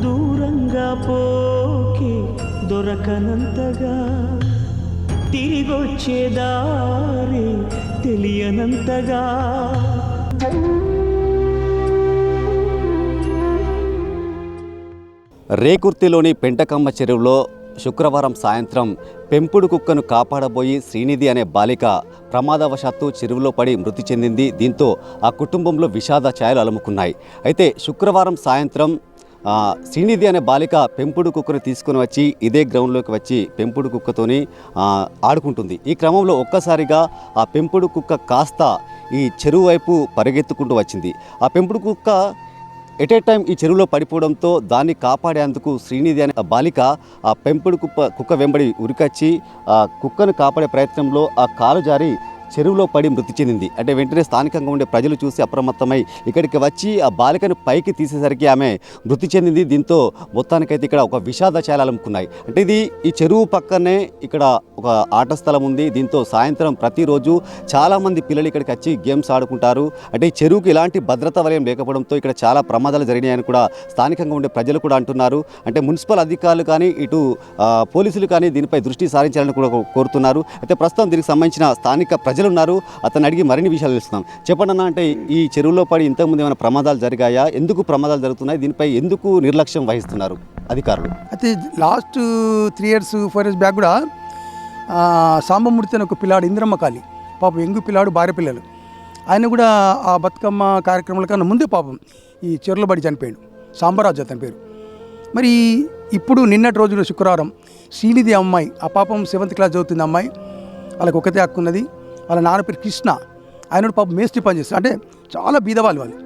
దూరంగా పోకి దొరకనంతగా తిరిగొచ్చే దారి తెలియనంతగా రేకుర్తిలోని పెంటకమ్మ చెరువులో శుక్రవారం సాయంత్రం పెంపుడు కుక్కను కాపాడబోయి శ్రీనిధి అనే బాలిక ప్రమాదవశాత్తు చెరువులో పడి మృతి చెందింది. దీంతో ఆ కుటుంబంలో విషాద ఛాయలు అలుముకున్నాయి. అయితే శుక్రవారం సాయంత్రం శ్రీనిధి అనే బాలిక పెంపుడు కుక్కను తీసుకుని వచ్చి ఇదే గ్రౌండ్లోకి వచ్చి పెంపుడు కుక్కతోని ఆడుకుంటుంది. ఈ క్రమంలో ఒక్కసారిగా ఆ పెంపుడు కుక్క కాస్త ఈ చెరువు వైపు పరిగెత్తుకుంటూ వచ్చింది. ఆ పెంపుడు కుక్క ఎట్ ఏ టైం ఈ చెరువులో పడిపోవడంతో దాన్ని కాపాడేందుకు శ్రీనిధి అనే బాలిక ఆ పెంపుడు కుక్క వెంబడి ఉరికొచ్చి ఆ కుక్కను కాపాడే ప్రయత్నంలో ఆ కాలు జారి చెరువులో పడి మృతి చెందింది. అంటే వెంటనే స్థానికంగా ఉండే ప్రజలు చూసి అప్రమత్తమై ఇక్కడికి వచ్చి ఆ బాలికను పైకి తీసేసరికి ఆమె మృతి చెందింది. దీంతో మొత్తానికైతే ఇక్కడ ఒక విషాద ఛాయలు అలుముకున్నాయి. అంటే ఈ చెరువు పక్కనే ఇక్కడ ఒక ఆట స్థలం ఉంది. దీంతో సాయంత్రం ప్రతిరోజు చాలామంది పిల్లలు ఇక్కడికి వచ్చి గేమ్స్ ఆడుకుంటారు. అంటే ఈ చెరువుకి ఎలాంటి భద్రతా వలయం లేకపోవడంతో ఇక్కడ చాలా ప్రమాదాలు జరిగినాయని కూడా స్థానికంగా ఉండే ప్రజలు కూడా అంటున్నారు. అంటే మున్సిపల్ అధికారులు కానీ ఇటు పోలీసులు కానీ దీనిపై దృష్టి సారించాలని కూడా కోరుతున్నారు. అయితే ప్రస్తుతం దీనికి సంబంధించిన స్థానిక ప్రజలు ఉన్నారు, అతను అడిగి మరిన్ని విషయాలు తెలుస్తున్నాం. చెప్పండి అన్న, అంటే ఈ చెరువులో పడి ఇంతకుముందు ఏమైనా ప్రమాదాలు జరిగాయా? ఎందుకు ప్రమాదాలు జరుగుతున్నాయి? దీనిపై ఎందుకు నిర్లక్ష్యం వహిస్తున్నారు అధికారులు? అయితే లాస్ట్ 3 years 4 years బ్యాక్ కూడా సాంబమూర్తి అని ఒక పిల్లాడు, ఇంద్రమ్మ కాలి పాపం, ఎంగు పిల్లాడు, భార్య పిల్లలు, ఆయన కూడా ఆ బతుకమ్మ కార్యక్రమాల కన్నా ముందే పాపం ఈ చెరువులో పడి చనిపోయాడు. సాంబరాజు అతని పేరు. మరి ఇప్పుడు నిన్నటి రోజున శుక్రవారం శ్రీనిధి అమ్మాయి, ఆ పాపం 7th class చదువుతుంది అమ్మాయి, వాళ్ళకి ఒకతే హక్కు ఉన్నది. వాళ్ళ నాన్న పేరు కృష్ణ, ఆయన పాపం మేస్త్రి పని చేస్తారు. అంటే చాలా బీదవాళ్ళు వాళ్ళు.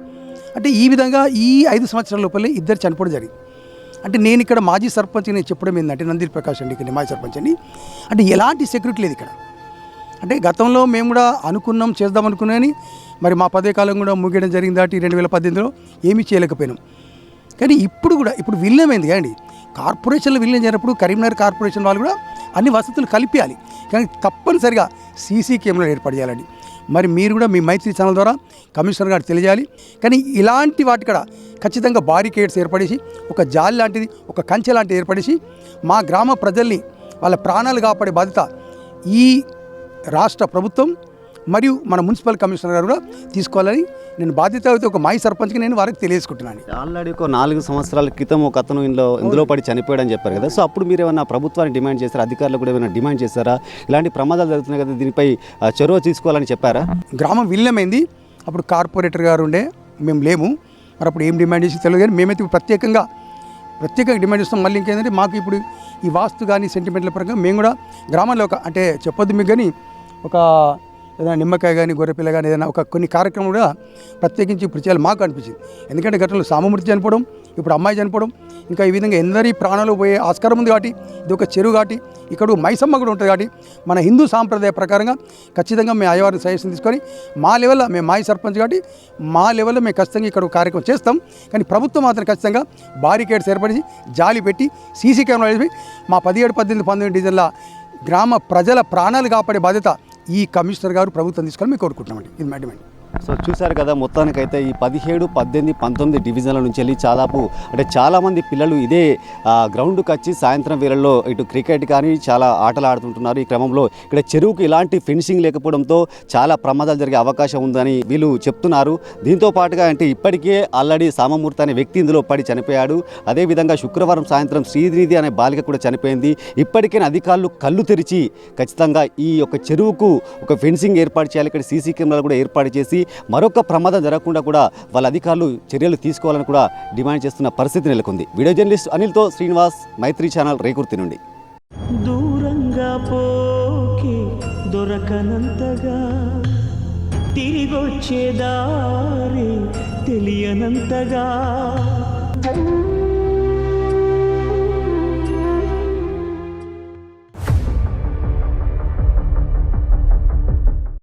అంటే ఈ విధంగా ఈ 5 సంవత్సరాల లోపలే ఇద్దరు చనిపోవడం జరిగింది. అంటే నేను ఇక్కడ మాజీ సర్పంచ్ నేను చెప్పడం ఏంటంటే, నందిల్ ప్రకాష్ అండి ఇక్కడ మాజీ సర్పంచ్ అండి, అంటే ఎలాంటి సెక్యూరిటీ లేదు ఇక్కడ. అంటే గతంలో మేము కూడా అనుకున్నాం, చేద్దాం అనుకున్నామని, మరి మా పదే కాలం కూడా ముగియడం జరిగింది. దాటి 2018లో ఏమీ చేయలేకపోయినాం. కానీ ఇప్పుడు విలీనమైంది కదండి, కార్పొరేషన్లో విలీనం చేసినప్పుడు కరీంనగర్ కార్పొరేషన్ వాళ్ళు కూడా అన్ని వసతులు కల్పించాలి. కానీ తప్పనిసరిగా సీసీ కెమెరాలు ఏర్పాటు చేయాలండి. మరి మీరు కూడా మీ మైత్రి ఛానల్ ద్వారా కమిషనర్ గారు తెలియజేయాలి. కానీ ఇలాంటి వాటి కూడా ఖచ్చితంగా బారికేడ్స్ ఏర్పడేసి, ఒక జాలి లాంటిది, ఒక కంచె లాంటిది ఏర్పడేసి మా గ్రామ ప్రజల్ని వాళ్ళ ప్రాణాలు కాపాడే బాధ్యత ఈ రాష్ట్ర ప్రభుత్వం మరియు మన మున్సిపల్ కమిషనర్ గారు కూడా తీసుకోవాలని నేను బాధ్యత అయితే ఒక మాజీ సర్పంచ్కి నేను వారికి తెలియజేసుకుంటున్నాను. ఆల్రెడీ ఒక 4 సంవత్సరాల క్రితం ఒక అతను ఇందులో పడి చనిపోయాడని చెప్పారు కదా, సో అప్పుడు మీరు ఏమైనా ప్రభుత్వాన్ని డిమాండ్ చేశారా? అధికారులు కూడా ఏమైనా డిమాండ్ చేశారా? ఇలాంటి ప్రమాదాలు జరుగుతున్నాయి కదా, దీనిపై చొరవ తీసుకోవాలని చెప్పారా? గ్రామం విలీనమైంది, అప్పుడు కార్పొరేటర్ గారు ఉండే, మేము లేము. మరి అప్పుడు ఏం డిమాండ్ చేసి తెలియదు. కానీ మేమైతే ప్రత్యేకంగా డిమాండ్ చేస్తాం. మళ్ళీ ఇంకేంటంటే మాకు ఇప్పుడు ఈ వాస్తు కానీ సెంటిమెంట్ల పరంగా మేము కూడా గ్రామంలో అంటే చెప్పొద్దు మీకు, కానీ ఒక ఏదైనా నిమ్మకాయ కానీ గొర్రెపిల్ల కానీ ఏదైనా కొన్ని కార్యక్రమం కూడా ప్రత్యేకించి ఇప్పుడు చేయాలి మాకు అనిపించింది. ఎందుకంటే గతంలో సామమూర్తి చనిపోవడం, ఇప్పుడు అమ్మాయి చనిపోవడం, ఇంకా ఈ విధంగా ఎందరి ప్రాణాలు పోయే ఆస్కారం ఉంది. కాబట్టి ఇది ఒక చెరువు, కాబట్టి ఇక్కడ మైసమ్మ కూడా ఉంటుంది. కాబట్టి మన హిందూ సాంప్రదాయ ప్రకారంగా ఖచ్చితంగా మేము అయ్యవారిని సజెషన్ తీసుకొని మా లెవెల్లో, మేము మాజీ సర్పంచ్ కాబట్టి మా లెవెల్లో మేము ఖచ్చితంగా ఇక్కడ కార్యక్రమం చేస్తాం. కానీ ప్రభుత్వం మాత్రం ఖచ్చితంగా బారికేడ్స్ ఏర్పడి జాలి పెట్టి సీసీ కెమెరా వేసి మా 17, 18, 19 డివిజన్ల గ్రామ ప్రజల ప్రాణాలు కాపాడే బాధ్యత ఈ కమిషనర్ గారు ప్రభుత్వం తీసుకొని మేము కోరుకుంటున్నామండి. ఇది మా డిమాండ్. సో చూశారు కదా, మొత్తానికైతే ఈ 17, 18, 19 డివిజన్ల నుంచి వెళ్ళి చాలామంది పిల్లలు ఇదే గ్రౌండ్కి వచ్చి సాయంత్రం వేళల్లో ఇటు క్రికెట్ కానీ చాలా ఆటలు ఆడుతుంటున్నారు. ఈ క్రమంలో ఇక్కడ చెరువుకి ఇలాంటి ఫెన్సింగ్ లేకపోవడంతో చాలా ప్రమాదాలు జరిగే అవకాశం ఉందని వీళ్ళు చెప్తున్నారు. దీంతో పాటుగా అంటే ఇప్పటికే ఆల్రెడీ సామమూర్తి అనే వ్యక్తి ఇందులో పడి చనిపోయాడు. అదేవిధంగా శుక్రవారం సాయంత్రం శ్రీనిధి అనే బాలిక కూడా చనిపోయింది. ఇప్పటికే అధికారులు కళ్ళు తెరిచి ఖచ్చితంగా ఈ యొక్క చెరువుకు ఒక ఫెన్సింగ్ ఏర్పాటు చేయాలి, ఇక్కడ సీసీ కెమెరాలు కూడా ఏర్పాటు చేసి మరొక ప్రమాదం జరగకుండా కూడా వాళ్ళ అధికారులు చర్యలు తీసుకోవాలని కూడా డిమాండ్ చేస్తున్న పరిస్థితి నెలకొంది. వీడియో జర్నలిస్ట్ అనిల్తో శ్రీనివాస్, మైత్రి ఛానల్, రేకుర్తి నుండి. దూరంగా పోకి దొరకనంతగా తిరిగొచ్చే దారి తెలియనంతగా